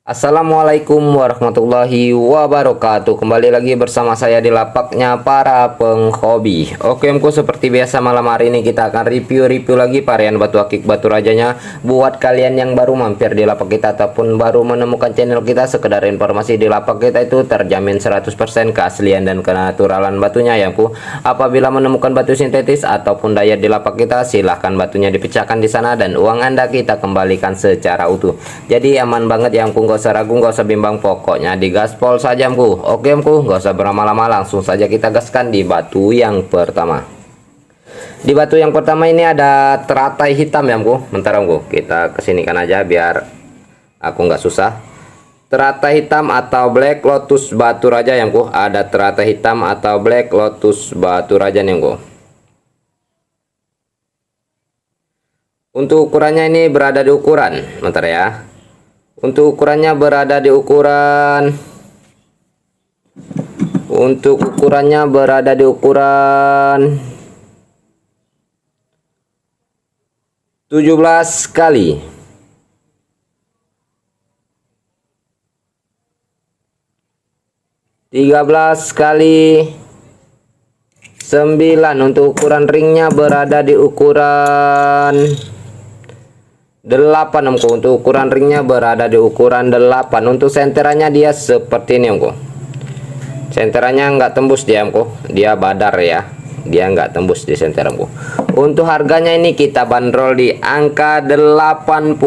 Assalamualaikum warahmatullahi wabarakatuh. Kembali lagi bersama saya di lapaknya para penghobi. Oke Mku, seperti biasa malam hari ini kita akan review lagi varian batu akik batu rajanya. Buat kalian yang baru mampir di lapak kita ataupun baru menemukan channel kita, sekedar informasi di lapak kita itu terjamin 100% keaslian dan kenaturalan batunya ya Mku. Apabila menemukan batu sintetis ataupun diet di lapak kita, silahkan batunya dipecahkan di sana dan uang Anda kita kembalikan secara utuh. Jadi aman banget ya Mku, nggak usah ragu, nggak usah bimbang, pokoknya digaspol saja Mku. Oke Mku, nggak usah berlama-lama, langsung saja kita gaskan di batu yang pertama. Di batu yang pertama ini ada teratai hitam ya Mku. Bentar Mku, kita kesinikan aja biar aku nggak susah. Teratai hitam atau black lotus batu raja ya Mku. Ada teratai hitam atau black lotus batu raja nih Mku. Untuk ukurannya ini berada di ukuran, bentar ya. Untuk ukurannya berada di ukuran 17 kali 13 kali 9. Untuk ukuran ringnya berada di ukuran 8 Mku. Untuk ukuran ringnya berada di ukuran 8. Untuk senterannya dia seperti ini Mku. Senterannya nggak tembus dia Mku, dia badar ya, dia nggak tembus di senteran Mku. Untuk harganya ini kita bandrol di angka 80.000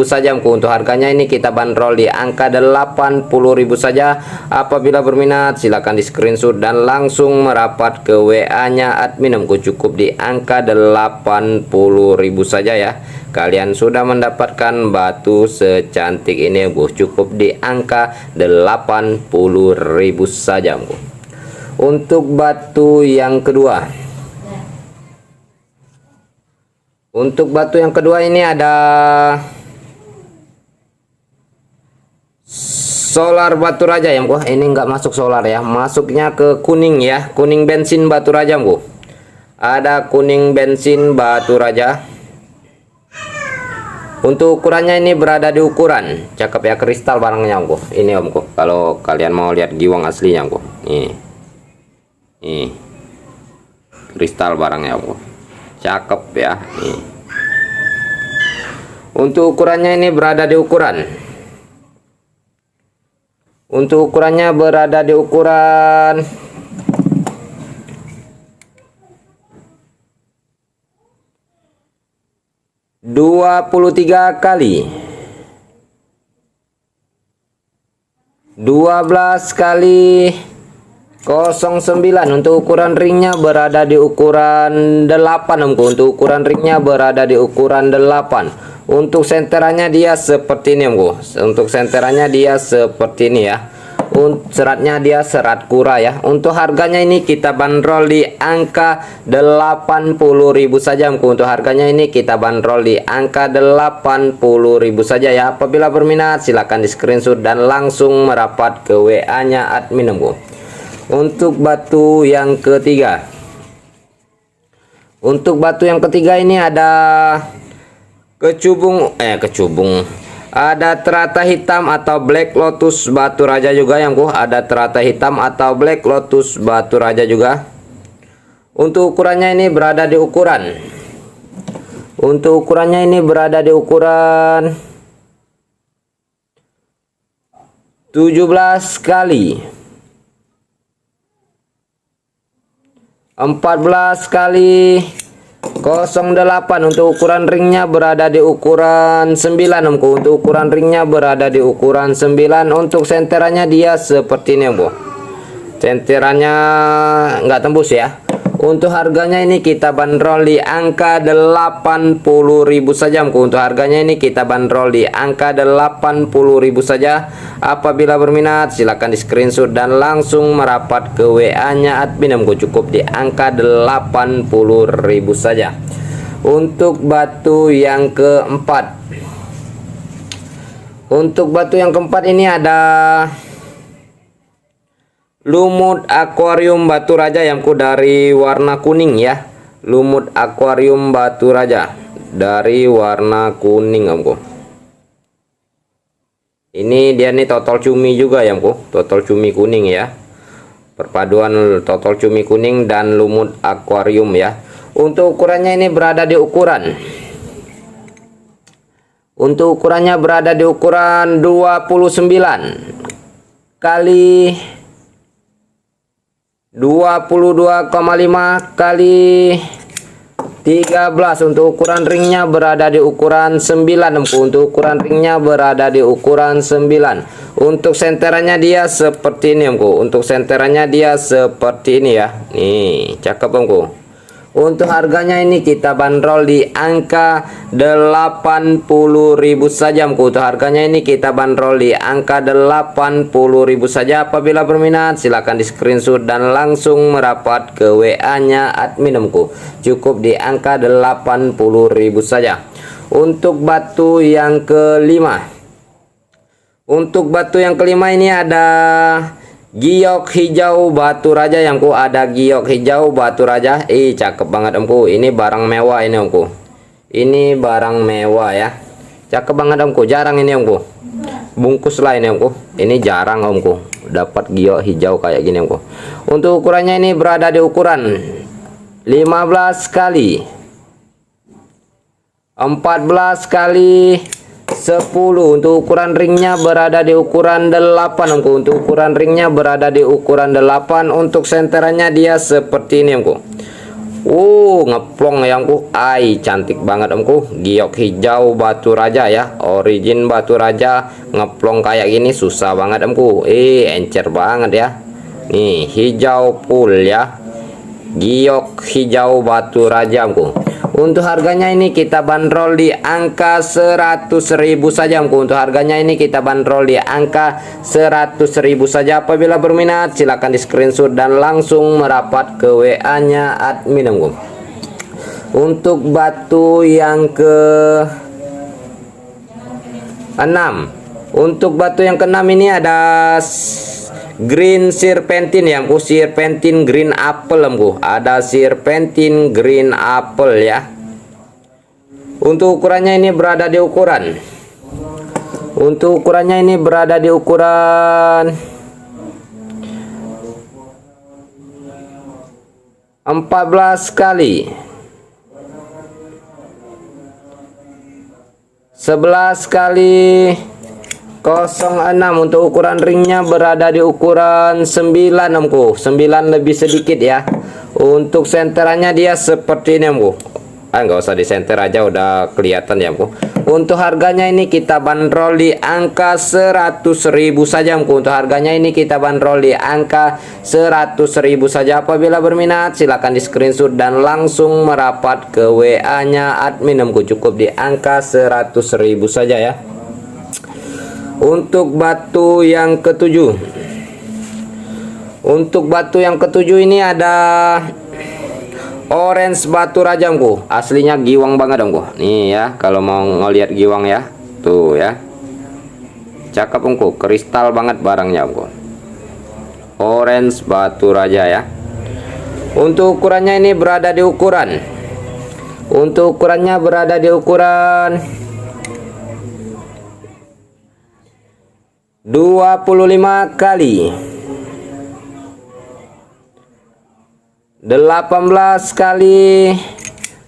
saja Mku. Untuk harganya ini kita bandrol di angka 80.000 saja. Apabila berminat silahkan di screenshot dan langsung merapat ke WA nya admin Mku. Cukup di angka 80.000 saja ya, kalian sudah mendapatkan batu secantik ini Mku. Cukup di angka 80.000 saja Mku. Untuk batu yang kedua, ini ada solar batu raja ya Mku. Ini nggak masuk solar ya, masuknya ke kuning ya, kuning bensin batu raja Mku. Ada kuning bensin batu raja. Untuk ukurannya ini berada di ukuran, cakep ya, kristal barangnya Mku. Ini Mku, kalau kalian mau lihat giwang aslinya Mku. Ini kristal barangnya Mku, cakep ya. Untuk ukurannya ini berada di ukuran, 23 kali 12 kali 09. Untuk ukuran ringnya berada di ukuran 8 Mku. Untuk ukuran ringnya berada di ukuran 8. Untuk senterannya dia seperti ini Mku. Untuk senterannya dia seperti ini ya. Seratnya dia serat kura ya. Untuk harganya ini kita bandrol di angka 80.000 saja Mku. Untuk harganya ini kita bandrol di angka 80.000 saja ya. Apabila berminat silahkan di screenshot dan langsung merapat ke WA nya admin Mku. Untuk batu yang ketiga, ini ada kecubung, ada teratai hitam atau black lotus batu raja juga yang Mku. Ada teratai hitam atau black lotus batu raja juga. Untuk ukurannya ini berada di ukuran, 17 kali 14 kali 08. Untuk ukuran ringnya berada di ukuran 9 Mku. Untuk ukuran ringnya berada di ukuran 9. Untuk senterannya dia seperti ini Mku. Senterannya nggak tembus ya. Untuk harganya ini kita bandrol di angka 80.000 saja Mku. Untuk harganya ini kita bandrol di angka 80.000 saja. Apabila berminat silahkan di screenshot dan langsung merapat ke WA nya admin Mku. Cukup di angka 80.000 saja. Untuk batu yang keempat, ini ada lumut akuarium batu raja yang dari warna kuning ya. Lumut akuarium batu raja dari warna kuning Omku. Ini dia nih total cumi juga ya omku, total cumi kuning ya. Perpaduan total cumi kuning dan lumut akuarium ya. Untuk ukurannya ini berada di ukuran. Untuk ukurannya berada di ukuran 29 kali 22,5 kali 13. Untuk ukuran ringnya berada di ukuran 9. Untuk ukuran ringnya berada di ukuran 9. Untuk senterannya dia seperti ini omku. Untuk senterannya dia seperti ini ya. Nih, cakep omku. Untuk harganya ini kita bandrol di angka 80.000 saja omku. Untuk harganya ini kita bandrol di angka 80.000 saja. Apabila berminat silahkan di screenshot dan langsung merapat ke WA-nya admin omku. Cukup di angka 80.000 saja. Untuk batu yang kelima. Untuk batu yang kelima ini ada giok hijau batu raja yang ku, ada giok hijau batu raja. Cakep banget omku. Ini barang mewah ini omku. Ini barang mewah ya. Cakep banget omku. Jarang ini omku. Bungkus lah ini omku. Ini jarang omku dapat giok hijau kayak gini omku. Untuk ukurannya ini berada di ukuran 15 kali 14 kali 10. Untuk ukuran ringnya berada di ukuran 8 omku. Untuk ukuran ringnya berada di ukuran 8. Untuk senterannya dia seperti ini omku. Ngeplong ya omku. Cantik banget omku. Giok hijau batu raja ya. Origin batu raja ngeplong kayak gini susah banget omku. Encer banget ya. Nih hijau full ya. Giok hijau batu raja omku. Untuk harganya ini kita bandrol di angka 100.000 saja omku. Untuk harganya ini kita bandrol di angka 100.000 saja. Apabila berminat silahkan di screenshot dan langsung merapat ke WA-nya admin omku. Untuk batu yang ke 6. Untuk batu yang ke-6 ini ada green serpentine ya omku. Serpentine green apple omku. Ada serpentine green apple ya. Untuk ukurannya ini berada di ukuran. Untuk ukurannya ini berada di ukuran 14 kali 11 kali 06. Untuk ukuran ringnya berada di ukuran 9 omku. 9 lebih sedikit ya. Untuk senterannya dia seperti ini omku. Nggak usah disenter aja udah kelihatan ya omku. Untuk harganya ini kita bandrol di angka 100.000 saja omku. Untuk harganya ini kita bandrol di angka 100.000 saja. Apabila berminat silahkan di screenshot dan langsung merapat ke WA-nya admin omku. Cukup di angka 100.000 saja ya. Untuk batu yang ketujuh. Untuk batu yang ketujuh ini ada orange batu raja omku. Aslinya giwang banget omku. Nih ya, kalau mau ngelihat giwang ya. Tuh ya. Cakep omku, kristal banget barangnya omku. Orange batu raja ya. Untuk ukurannya ini berada di ukuran. Untuk ukurannya berada di ukuran 25 kali 18 kali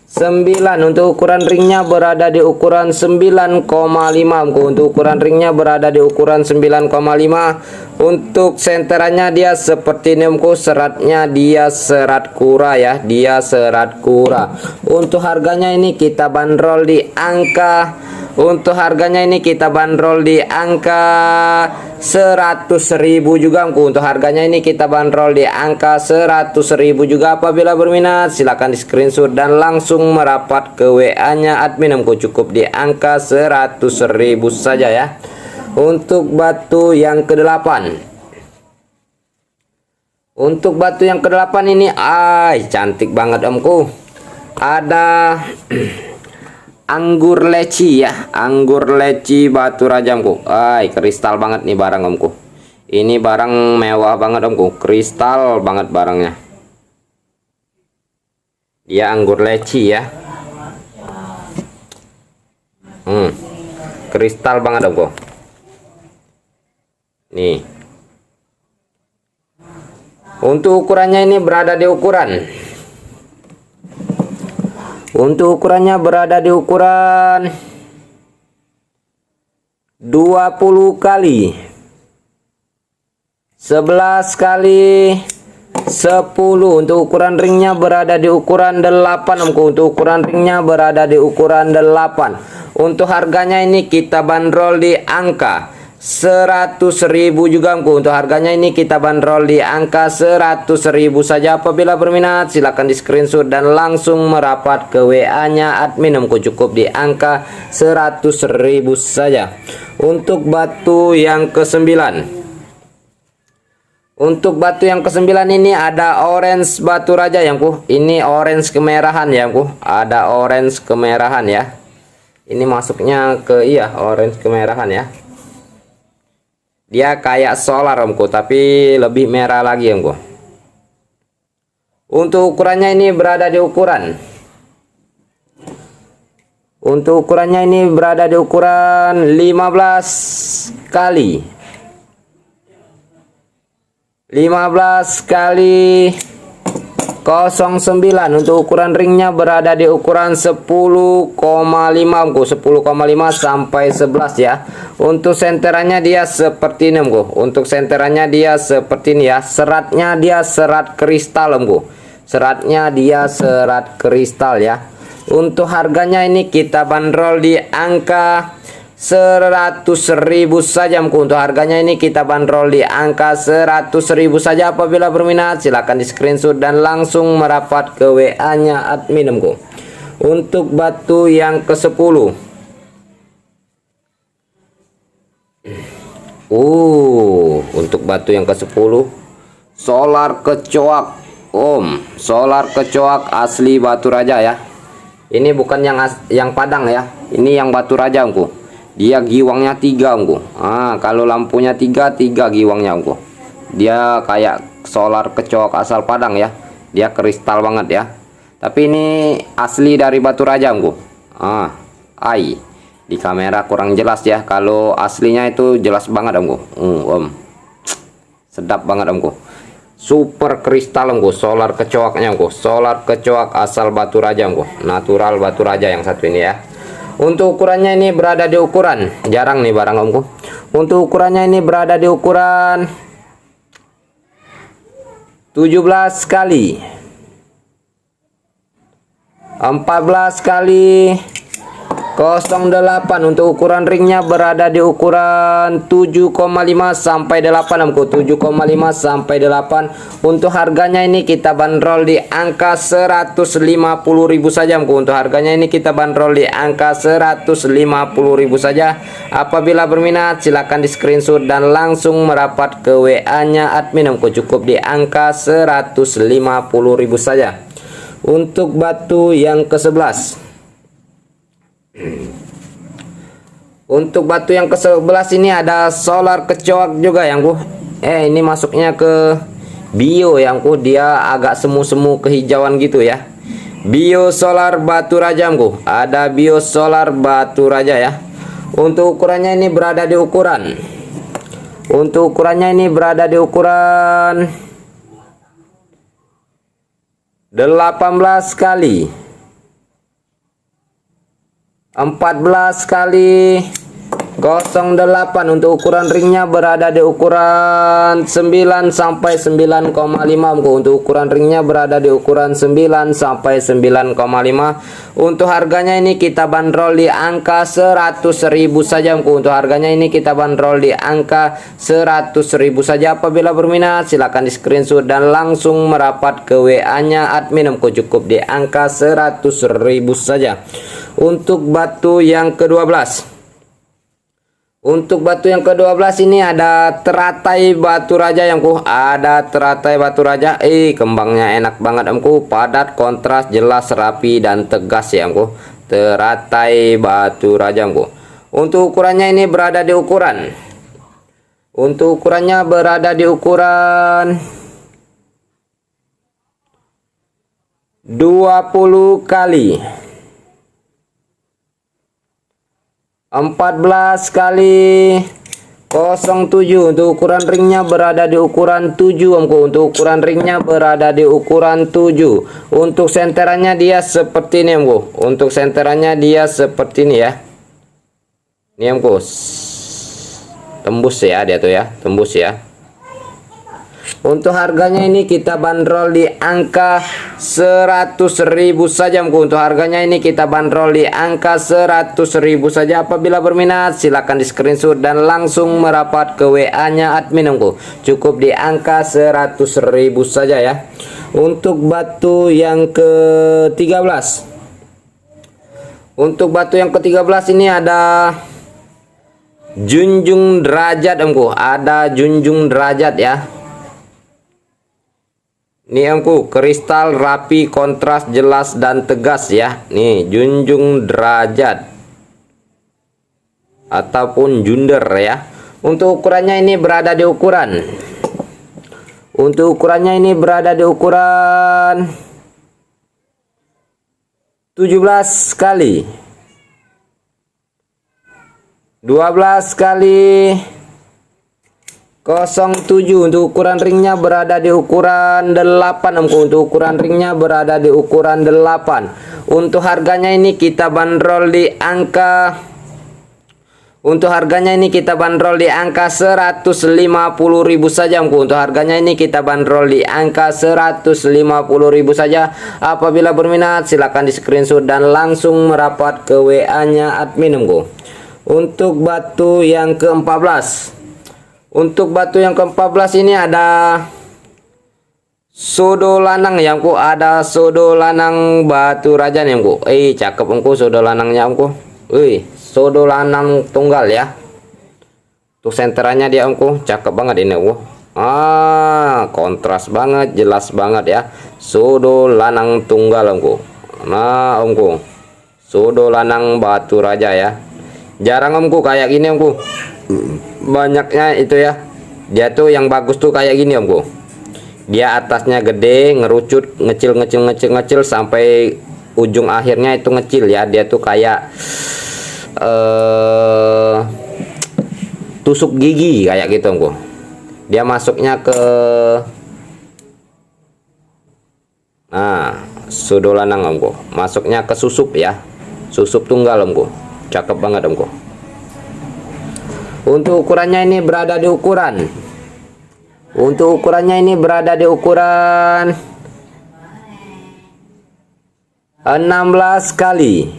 9. Untuk ukuran ringnya berada di ukuran 9,5 omku. Untuk ukuran ringnya berada di ukuran 9,5. Untuk senterannya dia seperti ini omku. Seratnya dia serat kura ya. Dia serat kura. Untuk harganya ini kita bandrol di angka 100.000 juga omku. Untuk harganya ini kita bandrol di angka 100.000 juga. Apabila berminat silahkan di screenshot dan langsung merapat ke WA-nya admin omku. Cukup di angka 100.000 saja ya. Untuk batu yang ke-8. Untuk batu yang ke-8 ini cantik banget omku. Ada anggur leci ya. Anggur leci batu raja omku. Kristal banget nih barang omku. Ini barang mewah banget omku. Kristal banget barangnya. Dia anggur leci ya. Kristal banget omku. Nih. Untuk ukurannya ini berada di ukuran. Untuk ukurannya berada di ukuran 20 kali 11 kali 10. Untuk ukuran ringnya berada di ukuran 8 omku. Untuk ukuran ringnya berada di ukuran 8. Untuk harganya ini kita bandrol di angka 100.000 juga omku. Untuk harganya ini kita bandrol di angka 100.000 saja. Apabila berminat silahkan di screenshot dan langsung merapat ke WA nya admin omku. Cukup di angka 100.000 saja. Untuk batu yang ke-9, untuk batu yang ke-9 ini ada orange batu raja ya omku. Ini orange kemerahan ya omku. Ada orange kemerahan ya. Ini masuknya ke orange kemerahan ya. Dia kayak solar omku, tapi lebih merah lagi omku. Untuk ukurannya ini berada di ukuran. Untuk ukurannya ini berada di ukuran 15 kali 09. Untuk ukuran ringnya berada di ukuran 10,5 omku. 10,5 sampai 11 ya. Untuk senterannya dia seperti ini omku. Untuk senterannya dia seperti ini ya. Seratnya dia serat kristal omku. Seratnya dia serat kristal ya. Untuk harganya ini kita bandrol di angka 100.000 saja omku. Untuk harganya ini kita bandrol di angka 100.000 saja. Apabila berminat silahkan di screenshot dan langsung merapat ke WA nya admin omku. Untuk batu yang ke-10, untuk batu yang ke-10 solar kecoak solar kecoak asli batu raja ya. Ini bukan yang padang ya. Ini yang batu raja omku. Dia giwangnya 3 omku. Kalau lampunya 3 giwangnya omku. Dia kayak solar kecoak asal Padang ya. Dia kristal banget ya. Tapi ini asli dari batu raja omku. Di kamera kurang jelas ya. Kalau aslinya itu jelas banget omku. Sedap banget omku. Super kristal omku, solar kecoaknya omku. Solar kecoak asal batu raja omku. Natural batu raja yang satu ini ya. Untuk ukurannya ini berada di ukuran, jarang nih barang omku. Untuk ukurannya ini berada di ukuran 17 kali 14 kali 08. Untuk ukuran ringnya berada di ukuran 7,5 sampai 8 omku. 7,5 sampai 8. Untuk harganya ini kita bandrol di angka 150.000 saja omku. Untuk harganya ini kita bandrol di angka 150.000 saja. Apabila berminat silahkan di screenshot dan langsung merapat ke WA nya admin omku. Cukup di angka 150.000 saja. Untuk batu yang ke-11, untuk batu yang ke-11 ini ada solar kecoak juga yang ini masuknya ke bio yang dia agak semu-semu kehijauan gitu ya. Bio solar batu raja ada bio solar batu raja ya. Untuk ukurannya ini berada di ukuran. Untuk ukurannya ini berada di ukuran 18 kali 14 kali 08. Untuk ukuran ringnya berada di ukuran 9 sampai 9,5 omku. Untuk ukuran ringnya berada di ukuran 9 sampai 9,5. Untuk harganya ini kita bandrol di angka 100.000 saja omku. Untuk harganya ini kita bandrol di angka 100.000 saja. Apabila berminat silahkan di screenshot dan langsung merapat ke WA nya admin omku. Cukup di angka 100.000 saja. Untuk batu yang ke-12, untuk batu yang ke-12 ini ada teratai batu raja yang ada teratai batu raja. Kembangnya enak banget omku, padat, kontras, jelas, rapi dan tegas ya omku. Teratai batu raja omku. Untuk ukurannya ini berada di ukuran. Untuk ukurannya berada di ukuran 20 kali 14 kali 07. Untuk ukuran ringnya berada di ukuran 7 omku. Untuk ukuran ringnya berada di ukuran 7. Untuk senterannya dia seperti ini omku. Untuk senterannya dia seperti ini ya. Ini omku. Tembus ya dia tuh ya, tembus ya. Untuk harganya ini kita bandrol di angka 100.000 saja omku. Untuk harganya ini kita bandrol di angka 100.000 saja. Apabila berminat silahkan di screenshot dan langsung merapat ke WA nya admin omku. Cukup di angka 100.000 saja ya. Untuk batu yang ke-13, untuk batu yang ke-13 ini ada junjung derajat omku. Ada junjung derajat ya. Ini omku, kristal rapi, kontras, jelas dan tegas ya. Nih, junjung derajat ataupun junder ya. Untuk ukurannya ini berada di ukuran. Untuk ukurannya ini berada di ukuran 17 kali 12 kali 07. Untuk ukuran ringnya berada di ukuran 8 omku. Untuk ukuran ringnya berada di ukuran 8. Untuk harganya ini kita bandrol di angka, untuk harganya ini kita bandrol di angka 150.000 saja omku. Untuk harganya ini kita bandrol di angka 150.000 saja. Apabila berminat silahkan di screenshot dan langsung merapat ke WA nya admin omku. Untuk batu yang ke-14, untuk batu yang ke-14 ini ada sodo lanang ya omku. Ada sodo lanang batu raja nih omku. Cakep omku sodo lanangnya omku. Sodo lanang tunggal ya. Tuh senterannya dia omku, cakep banget ini omku. Kontras banget, jelas banget ya. Sodo lanang tunggal omku. Nah omku, sodo lanang batu raja ya. Jarang omku kayak gini omku. Banyaknya itu ya. Dia tuh yang bagus tuh kayak gini omku. Dia atasnya gede, ngerucut, ngecil sampai ujung akhirnya itu ngecil ya. Dia tuh kayak tusuk gigi kayak gitu omku. Dia masuknya ke sodo lanang omku. Masuknya ke susup ya. Susup tunggal omku. Cakep banget omku. Untuk ukurannya ini berada di ukuran, untuk ukurannya ini berada di ukuran 16 kali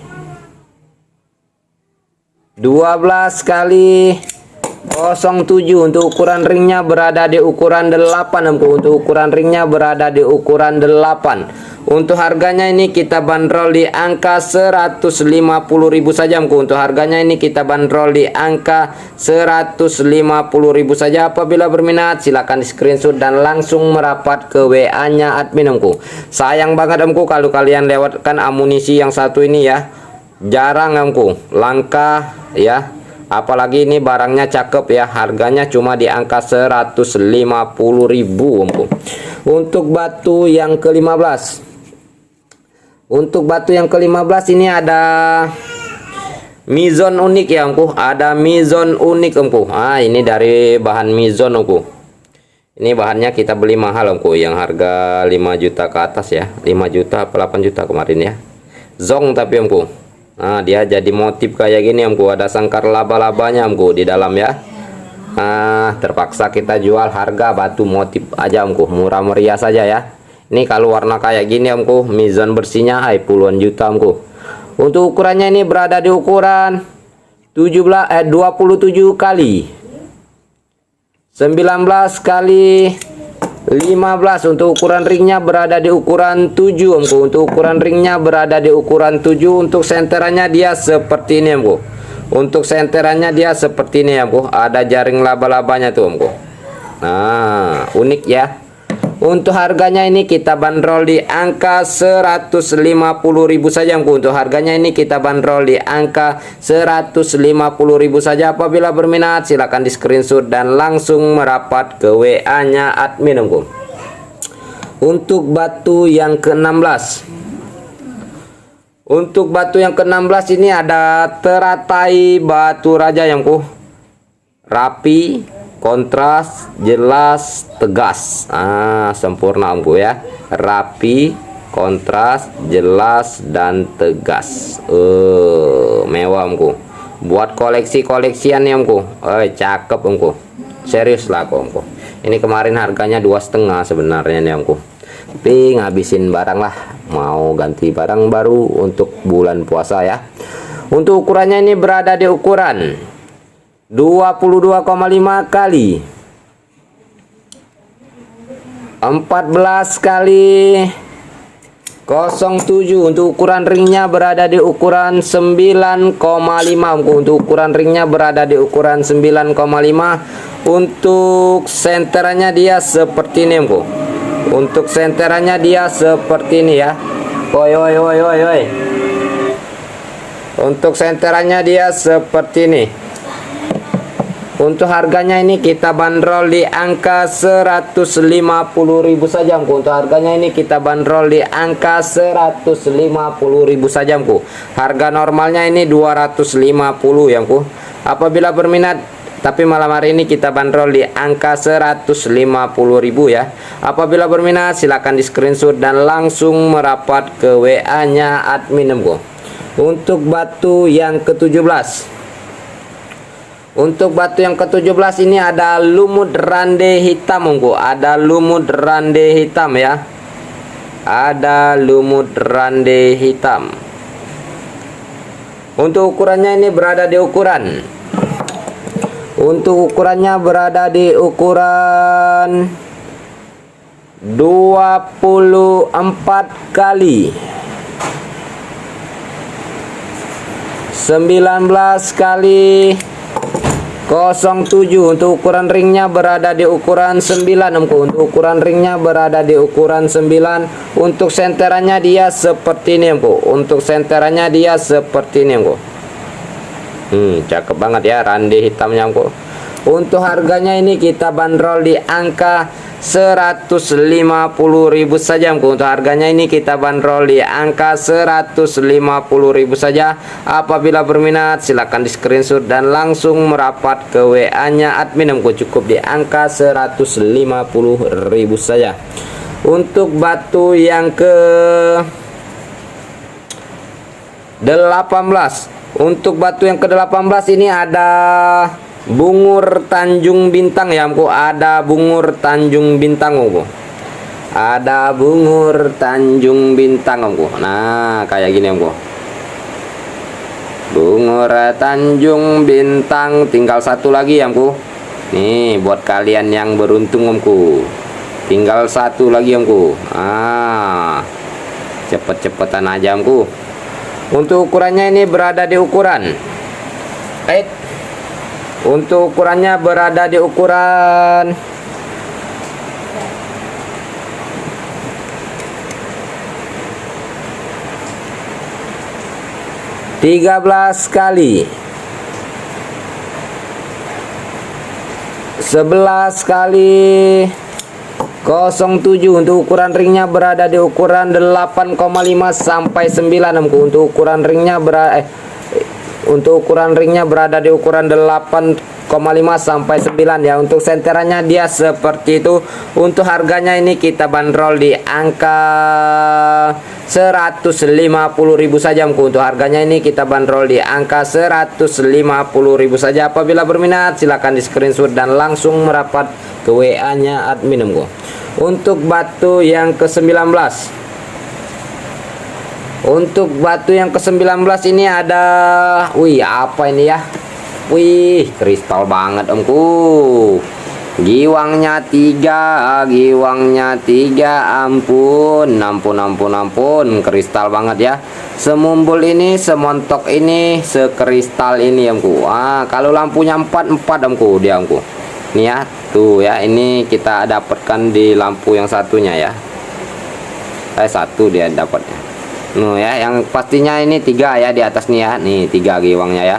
12 kali 07. Untuk ukuran ringnya berada di ukuran 8 omku. Untuk ukuran ringnya berada di ukuran 8. Untuk harganya ini kita bandrol di angka 150.000 saja omku. Untuk harganya ini kita bandrol di angka 150.000 saja. Apabila berminat silahkan di screenshot dan langsung merapat ke WA nya admin omku. Sayang banget omku kalau kalian lewatkan amunisi yang satu ini ya. Jarang omku, langka ya. Apalagi ini barangnya cakep ya. Harganya cuma di angka 150.000 omku. Untuk batu yang ke-15, untuk batu yang ke-15 ini ada mizon unik ya omku. Ada mizon unik omku. Ini dari bahan mizon omku. Ini bahannya kita beli mahal omku, yang harga 5 juta ke atas ya. 5 juta apa 8 juta kemarin ya. Zong tapi omku. Dia jadi motif kayak gini omku. Ada sangkar laba-labanya omku di dalam ya. Terpaksa kita jual harga batu motif aja omku. Murah meriah saja ya. Ini kalau warna kayak gini omku, mizon bersihnya puluhan juta omku. Untuk ukurannya ini berada di ukuran 27 kali 19 kali 15. Untuk ukuran ringnya berada di ukuran 7 omku. Untuk ukuran ringnya berada di ukuran 7. Untuk senterannya dia seperti ini omku. Untuk senterannya dia seperti ini omku. Ada jaring laba-labanya tuh omku. Unik ya. Untuk harganya ini kita bandrol di angka 150.000 saja omku. Untuk harganya ini kita bandrol di angka 150.000 saja. Apabila berminat silahkan di screenshot dan langsung merapat ke WA nya admin omku. Untuk batu yang ke-16, untuk batu yang ke-16 ini ada teratai batu raja omku. rapi, kontras, jelas, tegas. Sempurna omku ya. Rapi, kontras, jelas, dan tegas. Mewah omku. Buat koleksian ya omku. Cakep omku. Serius lah omku. Ini kemarin harganya 2,5 sebenarnya nih omku. Tapi ngabisin barang lah. Mau ganti barang baru untuk bulan puasa ya. Untuk ukurannya ini berada di ukuran 22,5 kali 14 kali 07. Untuk ukuran ringnya berada di ukuran 9,5. Untuk ukuran ringnya berada di ukuran 9,5. Untuk senterannya dia seperti ini omku. Untuk senterannya dia seperti ini ya. Woi. Untuk senterannya dia seperti ini. Untuk harganya ini kita bandrol di angka 150.000 saja omku. Untuk harganya ini kita bandrol di angka 150.000 saja omku. Harga normalnya ini 250 ya omku. Apabila berminat, tapi malam hari ini kita bandrol di angka 150.000 ya. Apabila berminat silahkan di screenshot dan langsung merapat ke WA nya admin omku. Untuk batu yang ke-17. Untuk batu yang ke-17 ini ada lumut rande hitam omku. Ada lumut rande hitam ya. Ada lumut rande hitam. Untuk ukurannya ini berada di ukuran. Untuk ukurannya berada di ukuran 24 kali 19 kali 07. Untuk ukuran ringnya berada di ukuran 9 omku. Untuk ukuran ringnya berada di ukuran 9. Untuk senterannya dia seperti ini omku. Untuk senterannya dia seperti ini omku. Cakep banget ya rande hitamnya omku. Untuk harganya ini kita bandrol di angka 150.000 saja omku. Untuk harganya ini kita bandrol di angka 150.000 saja. Apabila berminat silahkan di screenshot dan langsung merapat ke WA nya admin omku. Cukup di angka 150.000 saja. Untuk batu yang ke 18. Untuk batu yang ke-18 ini ada bungur Tanjung Bintang ya omku. Ada bungur Tanjung Bintang omku. Ada bungur Tanjung Bintang omku. Nah, kayak gini omku. Bungur Tanjung Bintang, tinggal satu lagi ya omku. Nih buat kalian yang beruntung omku. Tinggal satu lagi omku. Cepet-cepetan aja omku. Untuk ukurannya ini berada di ukuran Untuk ukurannya berada di ukuran 13 kali 11 kali 07. Untuk ukuran ringnya berada di ukuran 8,5 sampai 9 omku. Untuk ukuran ringnya berada di ukuran 8,5 sampai 9 ya. Untuk senterannya dia seperti itu. Untuk harganya ini kita bandrol di angka 150.000 saja omku. Untuk harganya ini kita bandrol di angka 150.000 saja. Apabila berminat silahkan di screenshot dan langsung merapat ke WA nya admin omku. Untuk batu yang ke-19. Untuk batu yang ke-19 ini ada, apa ini ya? Kristal banget omku. Giwangnya 3, ampun, kristal banget ya. Semumbul ini, semontok ini, sekristal ini omku. Kalau lampunya 4 omku dia omku. Nih ya, tuh ya, ini kita dapatkan di lampu yang satunya ya. Satu dia dapatnya. Ya, yang pastinya ini 3 ya di atas nih ya. Nih 3 giwangnya ya.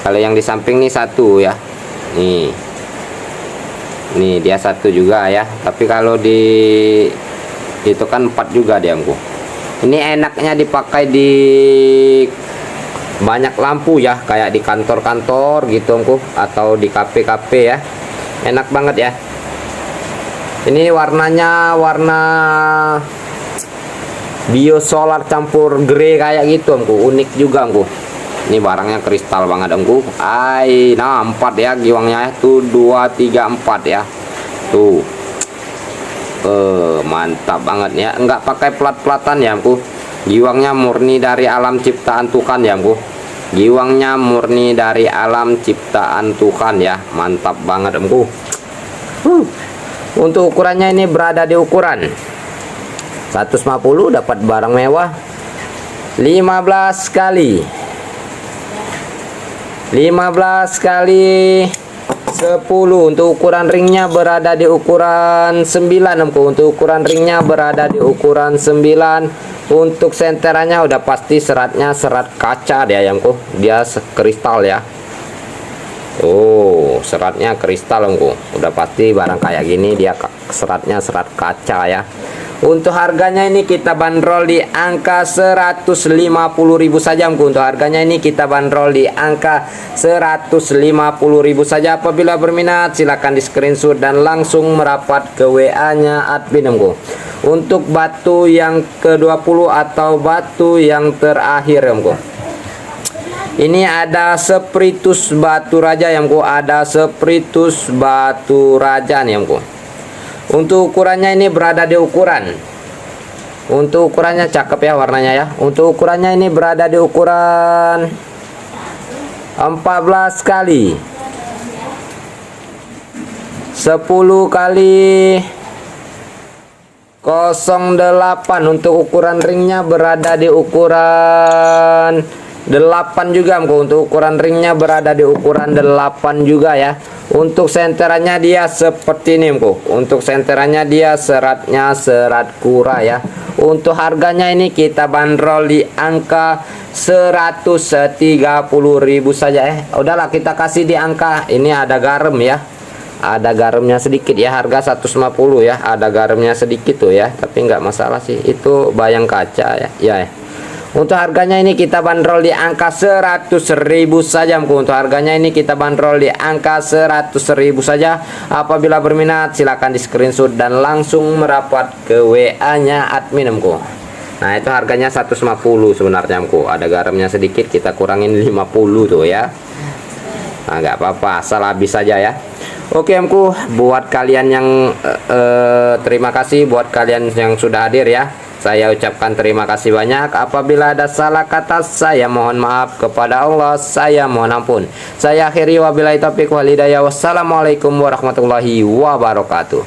Kalau yang di samping nih 1 ya. Nih dia 1 juga ya. Tapi kalau di itu kan 4 juga dia omku. Ini enaknya dipakai di banyak lampu ya, kayak di kantor-kantor gitu Omku, atau di kafe-kafe ya. Enak banget ya. Ini warnanya warna biosolar campur grey kayak gitu Omku, unik juga Omku. Ini barangnya kristal banget Omku. Nah 4 ya giwangnya tuh, 2 3 4 ya tuh. Mantap banget ya, enggak pakai plat-platan ya Omku. Giwangnya murni dari alam ciptaan Tuhan ya Omku. Giwangnya murni dari alam ciptaan Tuhan ya. Mantap banget Omku. Untuk ukurannya ini berada di ukuran 150, dapat barang mewah 15 kali 10. Untuk ukuran ringnya berada di ukuran 9 Omku. Untuk ukuran ringnya berada di ukuran 9. Untuk senterannya udah pasti seratnya serat kaca dia ya Omku. Dia kristal ya. Seratnya kristal Omku. Udah pasti barang kayak gini dia seratnya serat kaca ya. Untuk harganya ini kita bandrol di angka 150.000 saja Omku. Untuk harganya ini kita bandrol di angka 150.000 saja. Apabila berminat silahkan di screenshot dan langsung merapat ke WA nya admin Omku. Untuk batu yang ke-20 atau batu yang terakhir Omku, ini ada spiritus batu raja ya Omku. Ada spiritus batu raja nih Omku. Untuk ukurannya ini berada di ukuran, untuk ukurannya cakep ya warnanya ya. Untuk ukurannya ini berada di ukuran 14 kali 10 kali 08. Untuk ukuran ringnya berada di ukuran 8 juga Omku. Untuk ukuran ringnya berada di ukuran 8 juga ya. Untuk senterannya dia seperti ini Omku. Untuk senterannya dia seratnya serat kura ya. Untuk harganya ini kita bandrol di angka 130.000 saja ya. Udahlah kita kasih di angka ini. Ada garam ya, ada garamnya sedikit ya. Harga 150 ya, ada garamnya sedikit tuh ya, tapi nggak masalah sih, itu bayang kaca ya ya. Untuk harganya ini kita bandrol di angka 100.000 saja Omku. Untuk harganya ini kita bandrol di angka 100.000 saja. Apabila berminat silahkan di screenshot dan langsung merapat ke WA nya admin Omku. Nah itu harganya 150 sebenarnya Omku. Ada garamnya sedikit, kita kurangin 50 tuh ya. Nah nggak apa-apa, asal habis saja ya. Oke Omku, buat kalian yang terima kasih buat kalian yang sudah hadir ya. Saya ucapkan terima kasih banyak. Apabila ada salah kata saya mohon maaf, kepada Allah saya mohon ampun. Saya akhiri wabillahi taufiq wal hidayah. Wassalamualaikum warahmatullahi wabarakatuh.